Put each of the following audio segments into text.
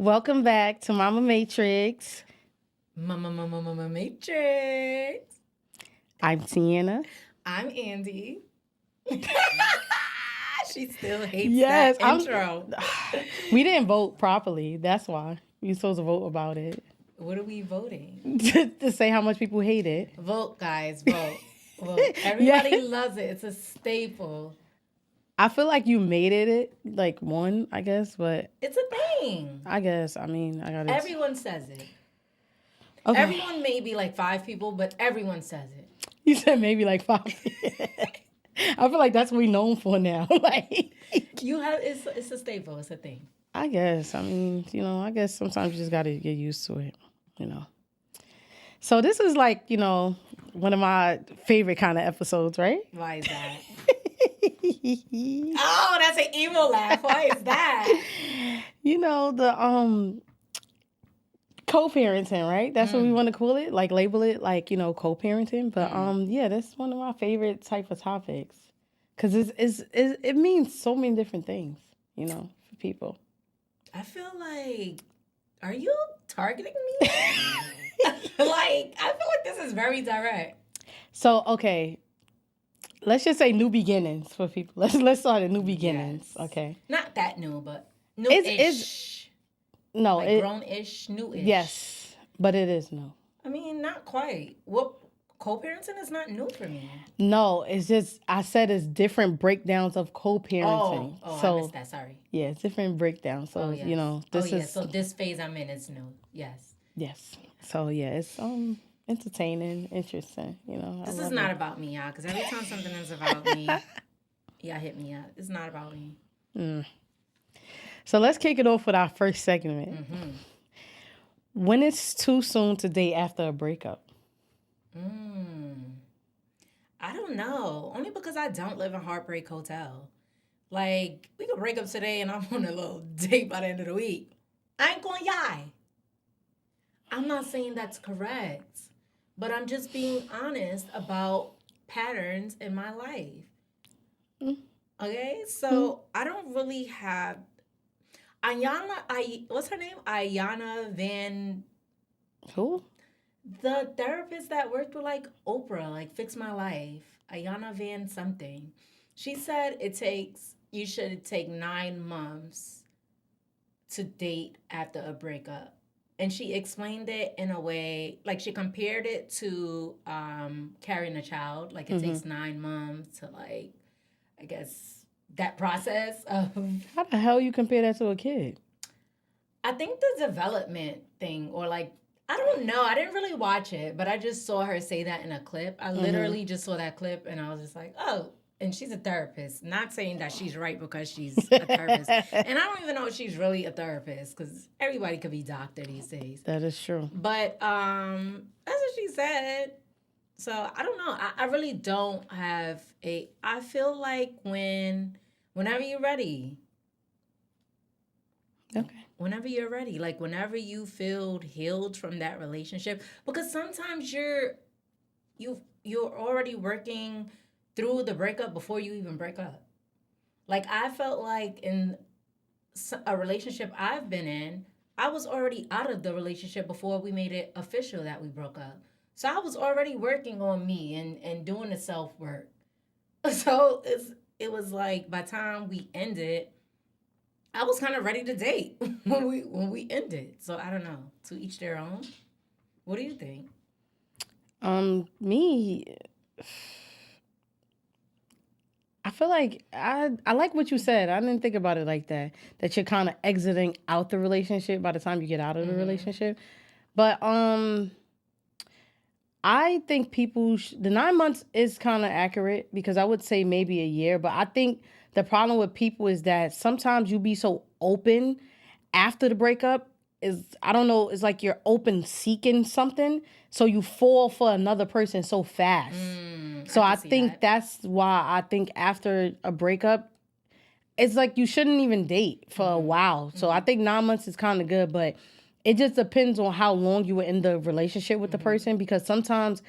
Welcome back to Mama Matrix. Mama Matrix. I'm Tiana. I'm Andy. She still hates that intro. We didn't vote properly. That's why. You're supposed to vote about it. What are we voting? To say how much people hate it. Vote, guys. Vote. Vote. Everybody loves it. It's a staple. I feel like you made it like one, I guess, but it's a thing. I guess. I mean, I gotta. Everyone says it. Okay. Everyone may be like 5 people, but everyone says it. You said maybe like 5. I feel like that's what we're known for now. Like you have, it's a staple. It's a thing. I guess. I mean, I guess sometimes you just gotta get used to it. So this is like, one of my favorite kind of episodes, right? Why is that? Oh, that's an evil laugh. Why is that? The co-parenting, right? That's what we want to call it, like label it like, co-parenting. But yeah, that's one of my favorite type of topics because it means so many different things, for people. I feel like, are you targeting me? I feel like this is very direct. So, okay. Let's just say new beginnings for people. Let's start at new beginnings. Yes. Okay. Not that new, but new-ish. Grown-ish, new-ish. Yes, but it is new. I mean, not quite. What co-parenting is not new for me. No, it's just I said it's different breakdowns of co-parenting. So I missed that. Sorry. Yeah, it's different breakdowns. So this is. So this phase I'm in is new. Yes. Yes. So yeah, it's entertaining, interesting. This is not about me, y'all. Because every time something is about me, y'all hit me up. It's not about me. So let's kick it off with our first segment. Mm-hmm. When it's too soon to date after a breakup? I don't know. Only because I don't live in Heartbreak Hotel. Like, we could break up today and I'm on a little date by the end of the week. I ain't going yai. I'm not saying that's correct, but I'm just being honest about patterns in my life. Okay? So I don't really have... what's her name? Ayana Van... Who? The therapist that worked with Oprah, Fix My Life. Ayana Van something. She said you should take 9 months to date after a breakup. And she explained it in a way, she compared it to carrying a child. It takes 9 months to, I guess, that process of... How the hell you compare that to a kid? I think the development thing, or I don't know. I didn't really watch it, but I just saw her say that in a clip. I literally just saw that clip, and I was just like, oh... And she's a therapist. Not saying that she's right because she's a therapist. And I don't even know if she's really a therapist because everybody could be doctor these days. That is true. But that's what she said. So I don't know. I really don't have I feel like whenever you're ready. Okay. Whenever you're ready. Whenever you feel healed from that relationship. Because sometimes you're already working through the breakup before you even break up. I felt like in a relationship I've been in, I was already out of the relationship before we made it official that we broke up. So I was already working on me and doing the self-work. So it was by the time we ended, I was kind of ready to date when we ended. So I don't know. To each their own. What do you think? Me... I feel like I like what you said. I didn't think about it like that. That you're kind of exiting out the relationship by the time you get out of the relationship. But I think the 9 months is kind of accurate because I would say maybe a year. But I think the problem with people is that sometimes you be so open after the breakup I don't know, it's like you're open seeking something. So you fall for another person so fast. So I think that's why I think after a breakup, it's like you shouldn't even date for a while. So I think 9 months is kind of good, but it just depends on how long you were in the relationship with the person. Because sometimes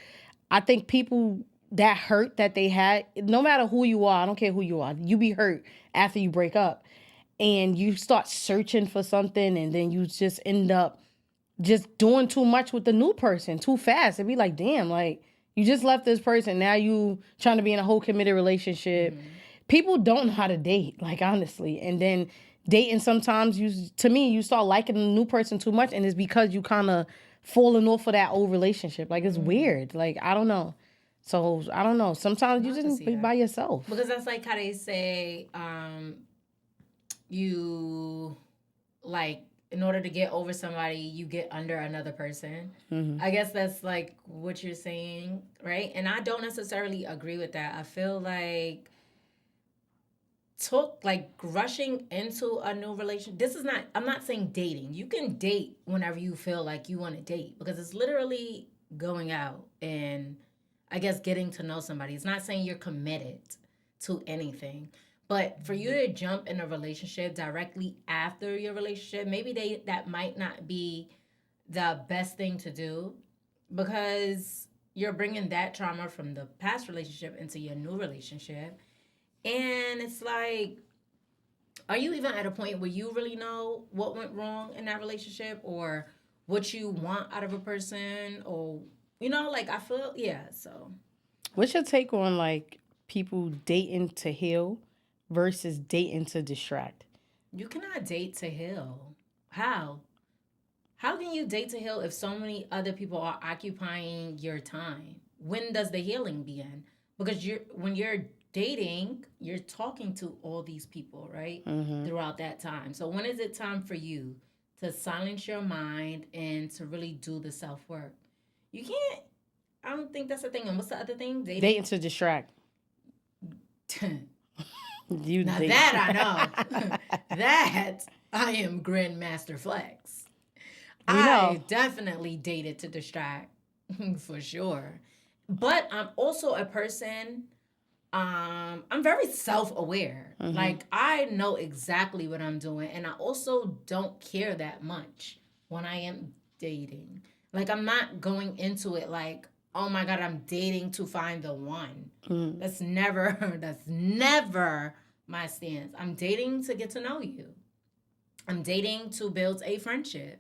I think people that hurt that they had, no matter who you are, I don't care who you are, you be hurt after you break up. and you start searching for something, and then you just end up just doing too much with the new person too fast. It'd be like, damn, like you just left this person. Now you trying to be in a whole committed relationship. People don't know how to date, like honestly. And then dating sometimes you start liking the new person too much, and it's because you kind of falling off of that old relationship. Like it's weird. Like I don't know. So I don't know. Sometimes you just be by yourself. Because that's like how they say, you like in order to get over somebody, you get under another person. I guess that's like what you're saying, right? And I don't necessarily agree with that. I feel like rushing into a new relationship. This is not, I'm not saying dating. You can date whenever you feel like you want to date, because it's literally going out and I guess getting to know somebody. It's not saying you're committed to anything. But for you to jump in a relationship directly after your relationship, maybe that might not be the best thing to do, because you're bringing that trauma from the past relationship into your new relationship. And it's like, are you even at a point where you really know what went wrong in that relationship, or what you want out of a person, or, like I feel, yeah, so. What's your take on like people dating to heal versus dating to distract? You cannot date to heal. How? How can you date to heal if so many other people are occupying your time? When does the healing begin? Because when you're dating, you're talking to all these people, right? Throughout that time. So when is it time for you to silence your mind and to really do the self-work? You can't. I don't think that's the thing. And what's the other thing? Dating to distract. Now that I know. That I am Grandmaster Flex. I definitely dated to distract, for sure. But I'm also a person, I'm very self-aware. Like, I know exactly what I'm doing, and I also don't care that much when I am dating. Like, I'm not going into it like, oh my God, I'm dating to find the one. That's never my stance. I'm dating to get to know you. I'm dating to build a friendship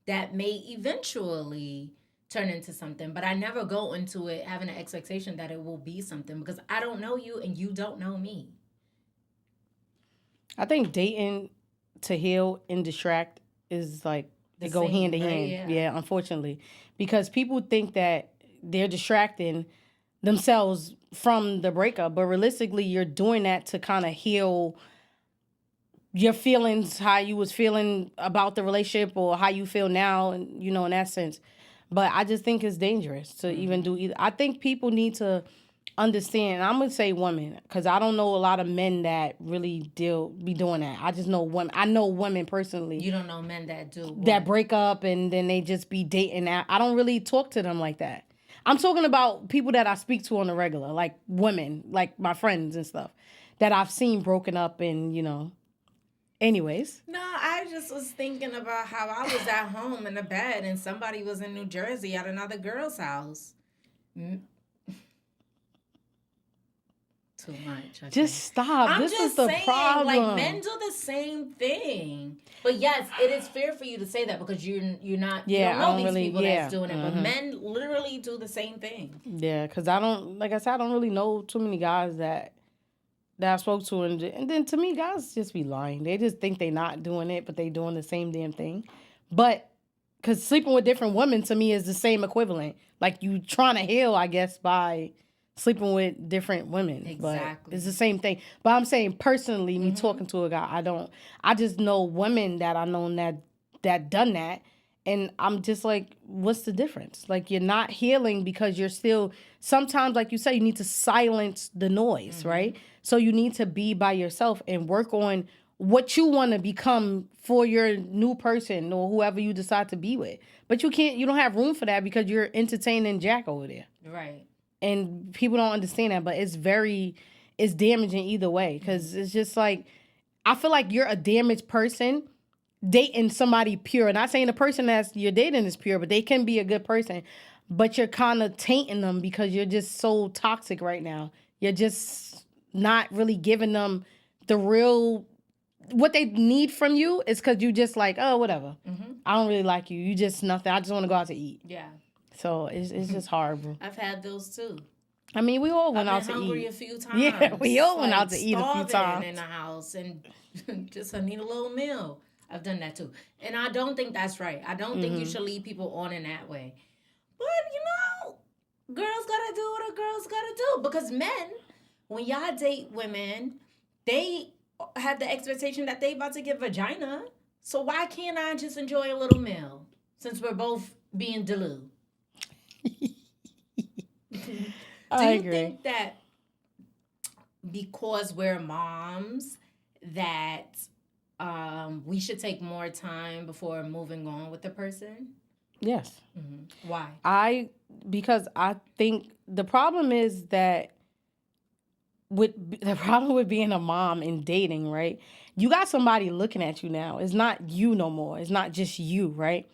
that may eventually turn into something, but I never go into it having an expectation that it will be something, because I don't know you and you don't know me. I think dating to heal and distract is like they go hand in hand. Yeah, unfortunately, because people think that they're distracting themselves from the breakup, but realistically, you're doing that to kind of heal your feelings, how you was feeling about the relationship, or how you feel now, and in that sense. But I just think it's dangerous to even do either. I think people need to understand. I'm gonna say women, because I don't know a lot of men that really be doing that. I just know women. I know women personally. You don't know men that do what? That break up and then they just be dating. I don't really talk to them like that. I'm talking about people that I speak to on the regular, like women, like my friends and stuff, that I've seen broken up and, Anyways. No, I just was thinking about how I was at home in the bed and somebody was in New Jersey at another girl's house. Too much. Just stop. This is the problem. Like, men do the same thing. But yes, it is fair for you to say that, because you're not, you don't know these people that's doing it. But men literally do the same thing. Yeah, because I don't really know too many guys that I spoke to. And then to me, guys just be lying. They just think they not doing it, but they doing the same damn thing. But because sleeping with different women to me is the same equivalent. Like, you trying to heal, I guess, by sleeping with different women. Exactly. But it's the same thing. But I'm saying personally, me talking to a guy, I just know women that I know that done that. And I'm just like, what's the difference? Like, you're not healing because you're still, sometimes, like you say, you need to silence the noise, right? So you need to be by yourself and work on what you want to become for your new person or whoever you decide to be with. But you don't have room for that because you're entertaining Jack over there. Right. And people don't understand that, but it's damaging either way, because it's just like, I feel like you're a damaged person dating somebody pure. Not saying the person that you're dating is pure, but they can be a good person. But you're kind of tainting them because you're just so toxic right now. You're just not really giving them the real what they need from you is because you just like, oh, whatever. I don't really like you. You just nothing. I just want to go out to eat. Yeah. So it's just horrible. I've had those too. I mean, we all went out I've to been hungry eat. a few times. Yeah, we all went out to eat a few starving times. in the house and just I need a little meal. I've done that too. And I don't think that's right. I don't think you should lead people on in that way. But, girls gotta do what a girl's gotta do. Because men, when y'all date women, they have the expectation that they about to get vagina. So why can't I just enjoy a little meal since we're both being delulu? I Do you think that because we're moms that we should take more time before moving on with the person? Yes. Why? Because I think the problem is that the problem with being a mom and dating, right? You got somebody looking at you now. It's not you no more. It's not just you, right?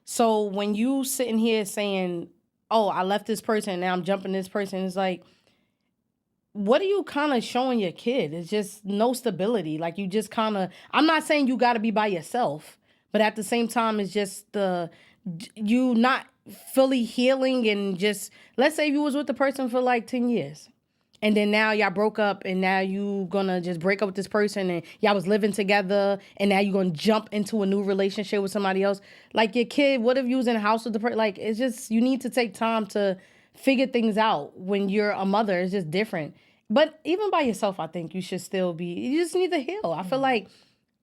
So when you sitting here saying, "Oh, I left this person and now I'm jumping this person," it's like, what are you kind of showing your kid? It's just no stability. Like you just kind of. I'm not saying you got to be by yourself, but at the same time, it's just you not fully healing and just. Let's say you was with the person for like 10 years. And then now y'all broke up and now you gonna just break up with this person and y'all was living together and now you gonna jump into a new relationship with somebody else. Like your kid, what if you was in a house with the person? Like it's just, you need to take time to figure things out when you're a mother. It's just different. But even by yourself, I think you should still be, you just need to heal. I feel like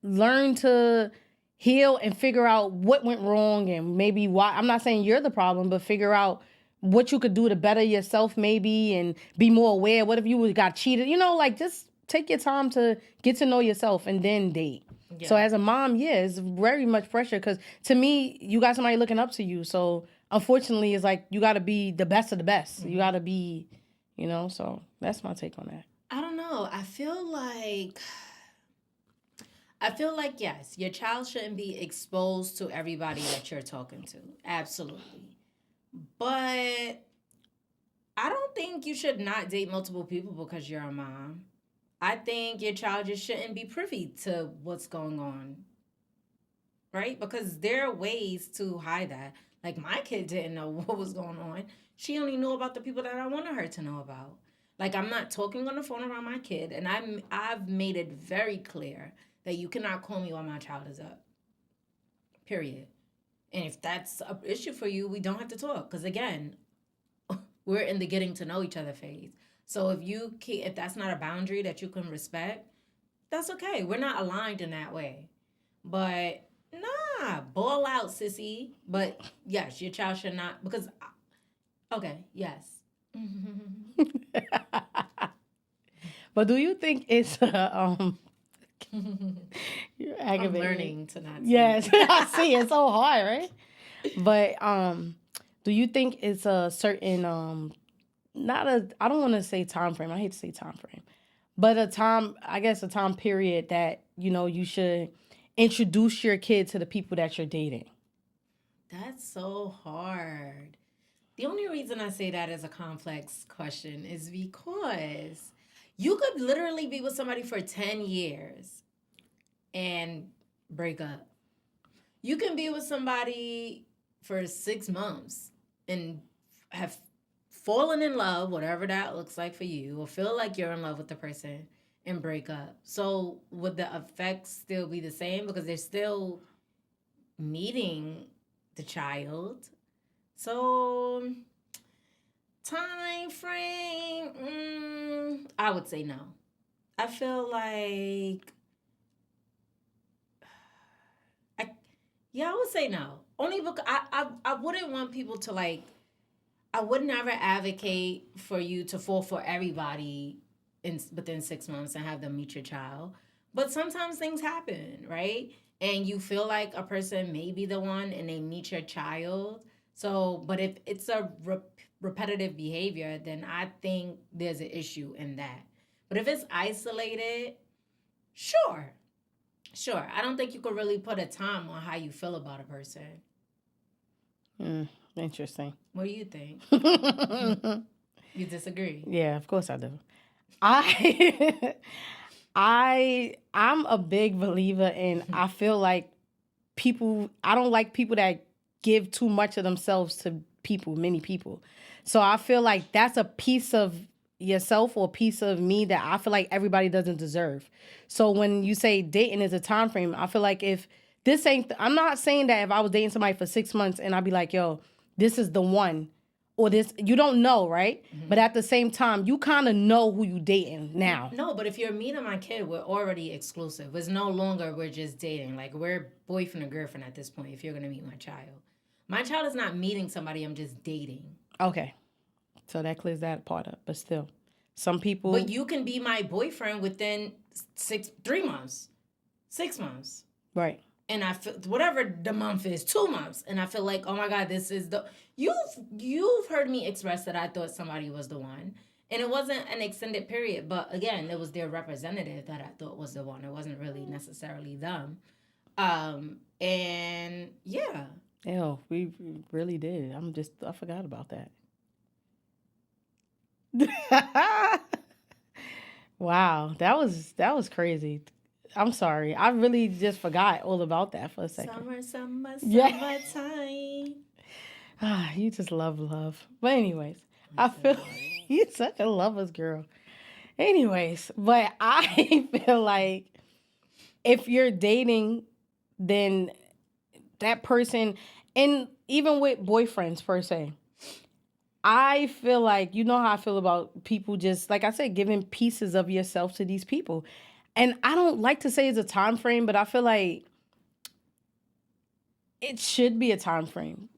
learn to heal and figure out what went wrong and maybe why. I'm not saying you're the problem, but figure out what you could do to better yourself maybe and be more aware. What if you got cheated? Like just take your time to get to know yourself and then date. Yeah. So as a mom, it's very much pressure because to me, you got somebody looking up to you. So unfortunately, it's like you got to be the best of the best. Mm-hmm. You got to be, so that's my take on that. I don't know. I feel like, yes, your child shouldn't be exposed to everybody that you're talking to. Absolutely. But I don't think you should not date multiple people because you're a mom. I think your child just shouldn't be privy to what's going on. Right? Because there are ways to hide that. Like my kid didn't know what was going on. She only knew about the people that I wanted her to know about. Like I'm not talking on the phone around my kid, and I've made it very clear that you cannot call me while my child is up. Period. And if that's an issue for you, we don't have to talk. Because again, we're in the getting to know each other phase. So if that's not a boundary that you can respect, that's okay. We're not aligned in that way. But ball out, sissy. But yes, your child should not, because, okay, yes. But do you think it's you're aggravated. I'm learning to not. Yes, I see. It's so hard, right? But do you think it's a certain I don't want to say time frame. I hate to say time frame, but a time period that you should introduce your kid to the people that you're dating? That's so hard. The only reason I say that is a complex question is because you could literally be with somebody for 10 years and break up. You can be with somebody for 6 months and have fallen in love, whatever that looks like for you, or feel like you're in love with the person and break up. So would the effects still be the same? Because they're still meeting the child. So time frame, I would say no. I feel like I would say no. Only because I wouldn't want people to I would never advocate for you to fall for everybody within 6 months and have them meet your child. But sometimes things happen, right? And you feel like a person may be the one and they meet your child. So, but if it's a repetitive behavior, then I think there's an issue in that. But if it's isolated, sure. I don't think you could really put a time on how you feel about a person. Interesting. What do you think? You disagree? Yeah, of course I do. I'm a big believer in, I feel like I don't like people that give too much of themselves to people, many people. So I feel like that's a piece of yourself or a piece of me that I feel like everybody doesn't deserve. So when you say dating is a time frame, I feel like if this ain't, I'm not saying that if I was dating somebody for 6 months and I'd be like, yo, this is the one, or this, you don't know, right? But at the same time, you kind of know who you dating now. No, but if you're meeting my kid, we're already exclusive. It's no longer we're just dating. Like we're boyfriend or girlfriend at this point. If you're gonna meet my child is not meeting somebody. I'm just dating. Okay. So that clears that part up. But still, some people. But you can be my boyfriend within 3 months, 6 months. Right. And I feel whatever the month is, 2 months, and I feel like, oh my God, this is the you've heard me express that I thought somebody was the one, and it wasn't an extended period, but again, it was their representative that I thought was the one. It wasn't really necessarily them, and yeah. Ew, we really did. I forgot about that. Wow, that was crazy. I'm sorry. I really just forgot all about that for a second. Summertime. You just love. But anyways, I feel you're such a lover's girl. Anyways, but I feel like if you're dating, then that person, and even with boyfriends per se, I feel like, you know how I feel about people just, like I said, giving pieces of yourself to these people. And I don't like to say it's a time frame, but I feel like it should be a time frame.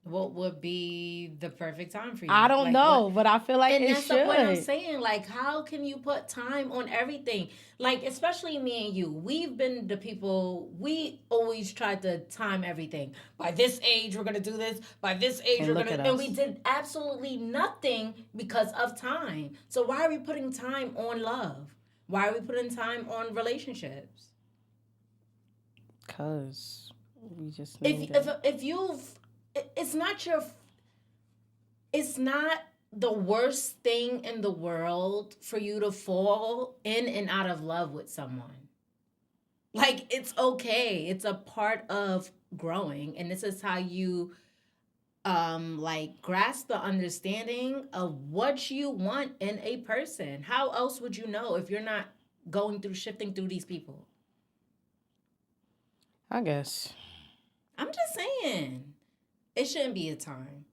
What would be the perfect time for you? I don't know, but I feel like and it that's should. What I'm saying. Like, how can you put time on everything? Like, especially me and you. We've been the people, we always tried to time everything. By this age, we're going to do this. By this age, And we're look going at to... And us. we did absolutely nothing because of time. So why are we putting time on love? Why are we putting time on relationships? Because we just if you've... It's not the worst thing in the world for you to fall in and out of love with someone. Like, it's okay. It's a part of growing, and this is how you like grasp the understanding of what you want in a person. How else would you know if you're not shifting through these people? I guess. I'm just saying. It shouldn't be a time.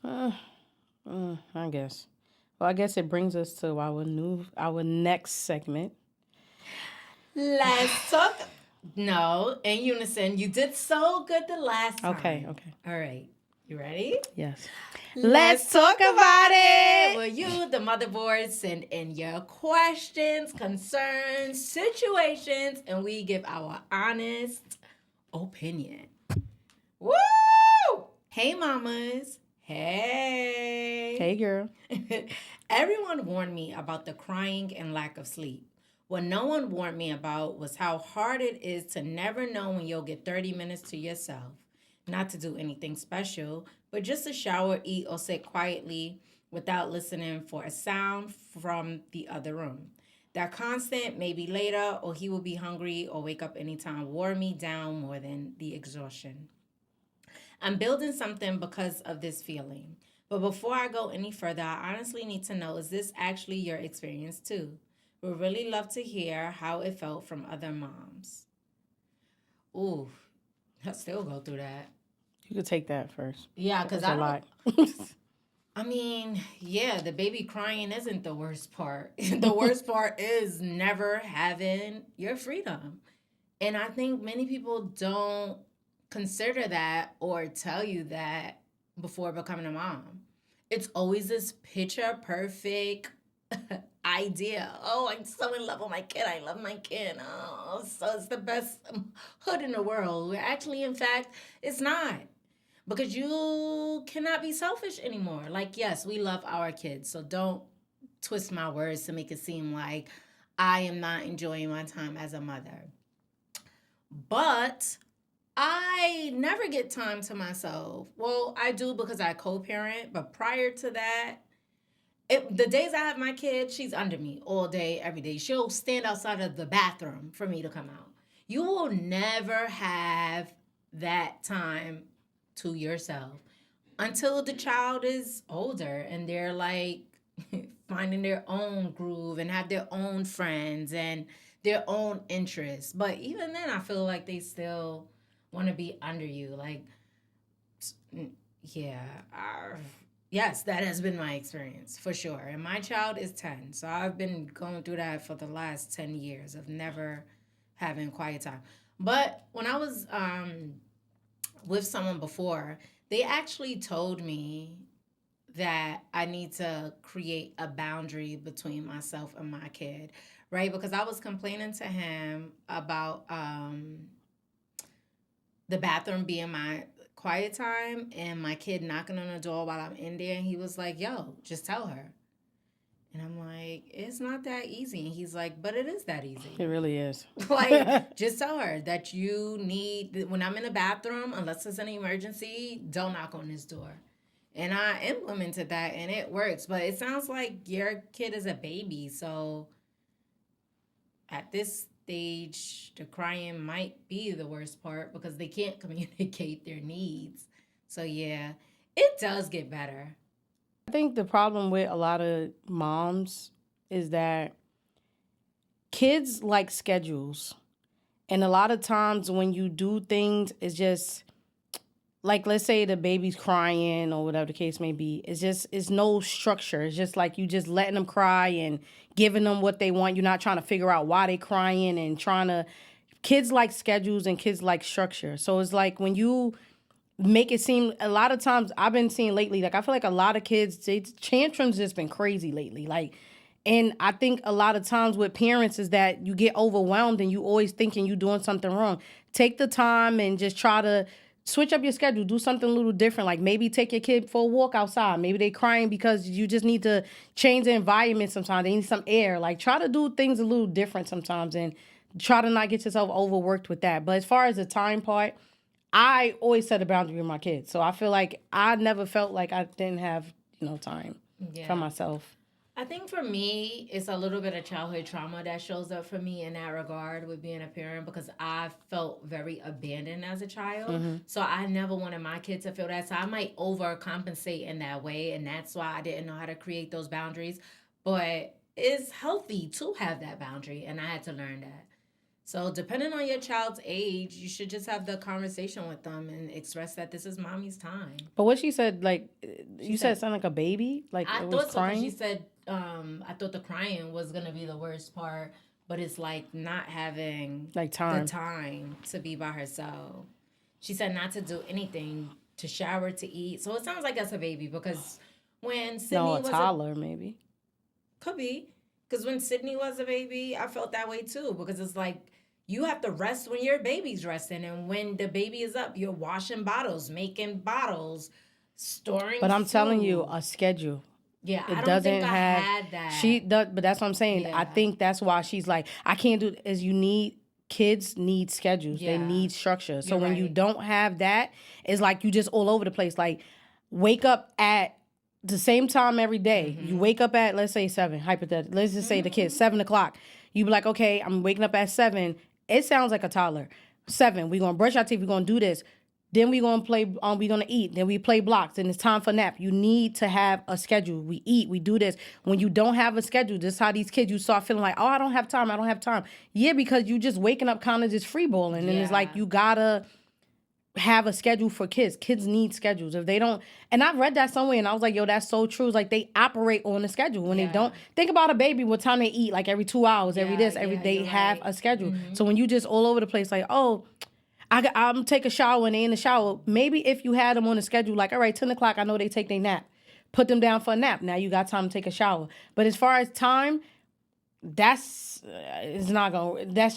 I guess. Well, I guess it brings us to our next segment. Let's talk. No, in unison. You did so good the last time. Okay. All right. You ready? Yes. Let's talk about it. Well, you, the motherboard, send in your questions, concerns, situations, and we give our honest opinion. Woo! Hey, mamas. Hey. Hey, girl. Everyone warned me about the crying and lack of sleep. What no one warned me about was how hard it is to never know when you'll get 30 minutes to yourself. Not to do anything special, but just to shower, eat, or sit quietly without listening for a sound from the other room. That constant, maybe later, or he will be hungry, or wake up anytime, wore me down more than the exhaustion. I'm building something because of this feeling. But before I go any further, I honestly need to know, is this actually your experience too? Would really love to hear how it felt from other moms. Ooh, I still go through that. You could take that first. Yeah, because a lot. I mean, yeah, the baby crying isn't the worst part. The worst part is never having your freedom. And I think many people don't consider that or tell you that before becoming a mom. It's always this picture perfect idea. Oh, I'm so in love with my kid. I love my kid. Oh, so it's the best hood in the world. Where actually, in fact, it's not. Because you cannot be selfish anymore. Like, yes, we love our kids. So don't twist my words to make it seem like I am not enjoying my time as a mother. But I never get time to myself. Well, I do because I co-parent. But prior to that, The days I have my kid, she's under me all day, every day. She'll stand outside of the bathroom for me to come out. You will never have that time to yourself until the child is older and they're like finding their own groove and have their own friends and their own interests. But even then, I feel like they still want to be under you. Like, yeah, yes, that has been my experience for sure. And my child is 10. So I've been going through that for the last 10 years of never having quiet time. But when I was with someone before, they actually told me that I need to create a boundary between myself and my kid, right? Because I was complaining to him about the bathroom being my quiet time and my kid knocking on the door while I'm in there. And he was like, yo, just tell her. And I'm like, it's not that easy. And he's like, but it is that easy. It really is. Like, just tell her that you need, when I'm in the bathroom, unless it's an emergency, don't knock on this door. And I implemented that and it works. But it sounds like your kid is a baby. So at this stage, the crying might be the worst part because they can't communicate their needs. So yeah, it does get better. I think the problem with a lot of moms is that kids like schedules. And a lot of times when you do things, it's just like, let's say the baby's crying or whatever the case may be. It's no structure. It's just like you just letting them cry and giving them what they want. You're not trying to figure out why they crying and kids like schedules and kids like structure. So it's like when you make it seem, a lot of times I've been seeing lately, like I feel like a lot of kids, tantrums just been crazy lately. Like, and I think a lot of times with parents is that you get overwhelmed and you always thinking you doing something wrong. Take the time and just try to switch up your schedule. Do something a little different. Like maybe take your kid for a walk outside. Maybe they crying because you just need to change the environment sometimes. They need some air. Like try to do things a little different sometimes and try to not get yourself overworked with that. But as far as the time part, I always set a boundary with my kids. So I feel like I never felt like I didn't have, time for myself. I think for me, it's a little bit of childhood trauma that shows up for me in that regard with being a parent because I felt very abandoned as a child. Mm-hmm. So I never wanted my kid to feel that. So I might overcompensate in that way. And that's why I didn't know how to create those boundaries. But it's healthy to have that boundary. And I had to learn that. So depending on your child's age, you should just have the conversation with them and express that this is mommy's time. But what she said, like, you said it sounded like a baby? Like I it thought was crying? So. She said, I thought the crying was going to be the worst part, but it's like not having like the time to be by herself. She said not to do anything, to shower, to eat. So it sounds like that's a baby because when Sydney was a toddler, maybe. Could be. Because when Sydney was a baby, I felt that way too because it's like, you have to rest when your baby's resting. And when the baby is up, you're washing bottles, making bottles, storing But I'm food. telling you, a schedule. Yeah, I don't think I had that. She does, but that's what I'm saying. Yeah. I think that's why she's like, I can't do is kids need schedules. Yeah. They need structure. So when you don't have that, it's like you just all over the place. Like wake up at the same time every day. Mm-hmm. You wake up at, let's say 7, hypothetically. Let's just say the kids, 7 o'clock. You be like, okay, I'm waking up at 7. It sounds like a toddler. 7, we're going to brush our teeth. We're going to do this. Then we're going to play, we're going to eat. Then we play blocks. Then it's time for nap. You need to have a schedule. We eat. We do this. When you don't have a schedule, this is how these kids, you start feeling like, oh, I don't have time. I don't have time. Yeah, because you just waking up kind of just freeballing. And it's like you got to have a schedule for kids. Kids need schedules. If they don't, and I read that somewhere and I was like, yo, that's so true. It's like they operate on a schedule. When they don't, think about a baby, what time they eat, like every 2 hours, every they have a schedule. Mm-hmm. So when you just all over the place, like, oh, I'm take a shower when they in the shower. Maybe if you had them on a schedule, like, all right, 10 o'clock, I know they take their nap. Put them down for a nap. Now you got time to take a shower. But as far as time, that's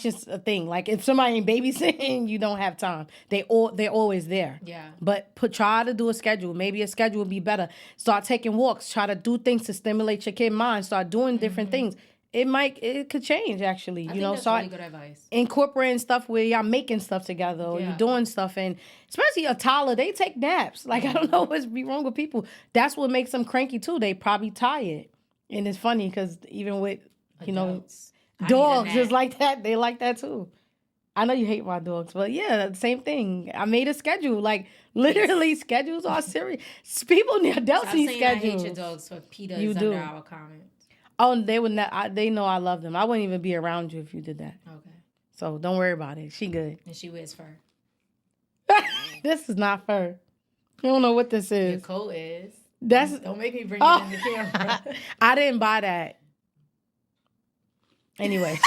just a thing. Like if somebody ain't babysitting, you don't have time. They're always there. Yeah. But try to do a schedule. Maybe a schedule would be better. Start taking walks. Try to do things to stimulate your kid's mind. Start doing different things. It could change actually. I think that's really good advice. Incorporating stuff where y'all making stuff together or you're doing stuff, and especially a toddler, they take naps. Like I don't know what's wrong with people. That's what makes them cranky too. They probably tired. And it's funny because even with, Adults. I need a dogs nap. is like that. They like that too. I know you hate my dogs, but yeah, same thing. I made a schedule. Like, literally, schedules are serious. People need adults Stop need saying I hate your schedules. dogs for Peter You is under do. our comments. Oh, they would not. They know I love them. I wouldn't even be around you if you did that. Okay. So don't worry about it. She good. And she wears fur. This is not fur. You don't know what this Your is. coat is. That's. Don't make me bring Oh. it in the camera. I didn't buy that. Anyway.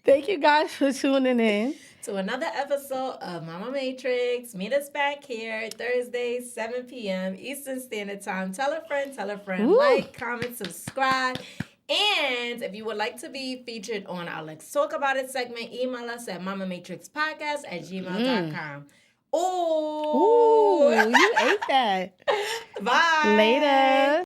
Thank you guys for tuning in to another episode of Mama Matrix. Meet us back here Thursday, 7 p.m. Eastern Standard Time. Tell a friend, Woo. like, comment, subscribe. And if you would like to be featured on our Let's Talk About It segment, email us at mamamatrixpodcast@gmail.com. Ooh, you ate that. Bye. Later.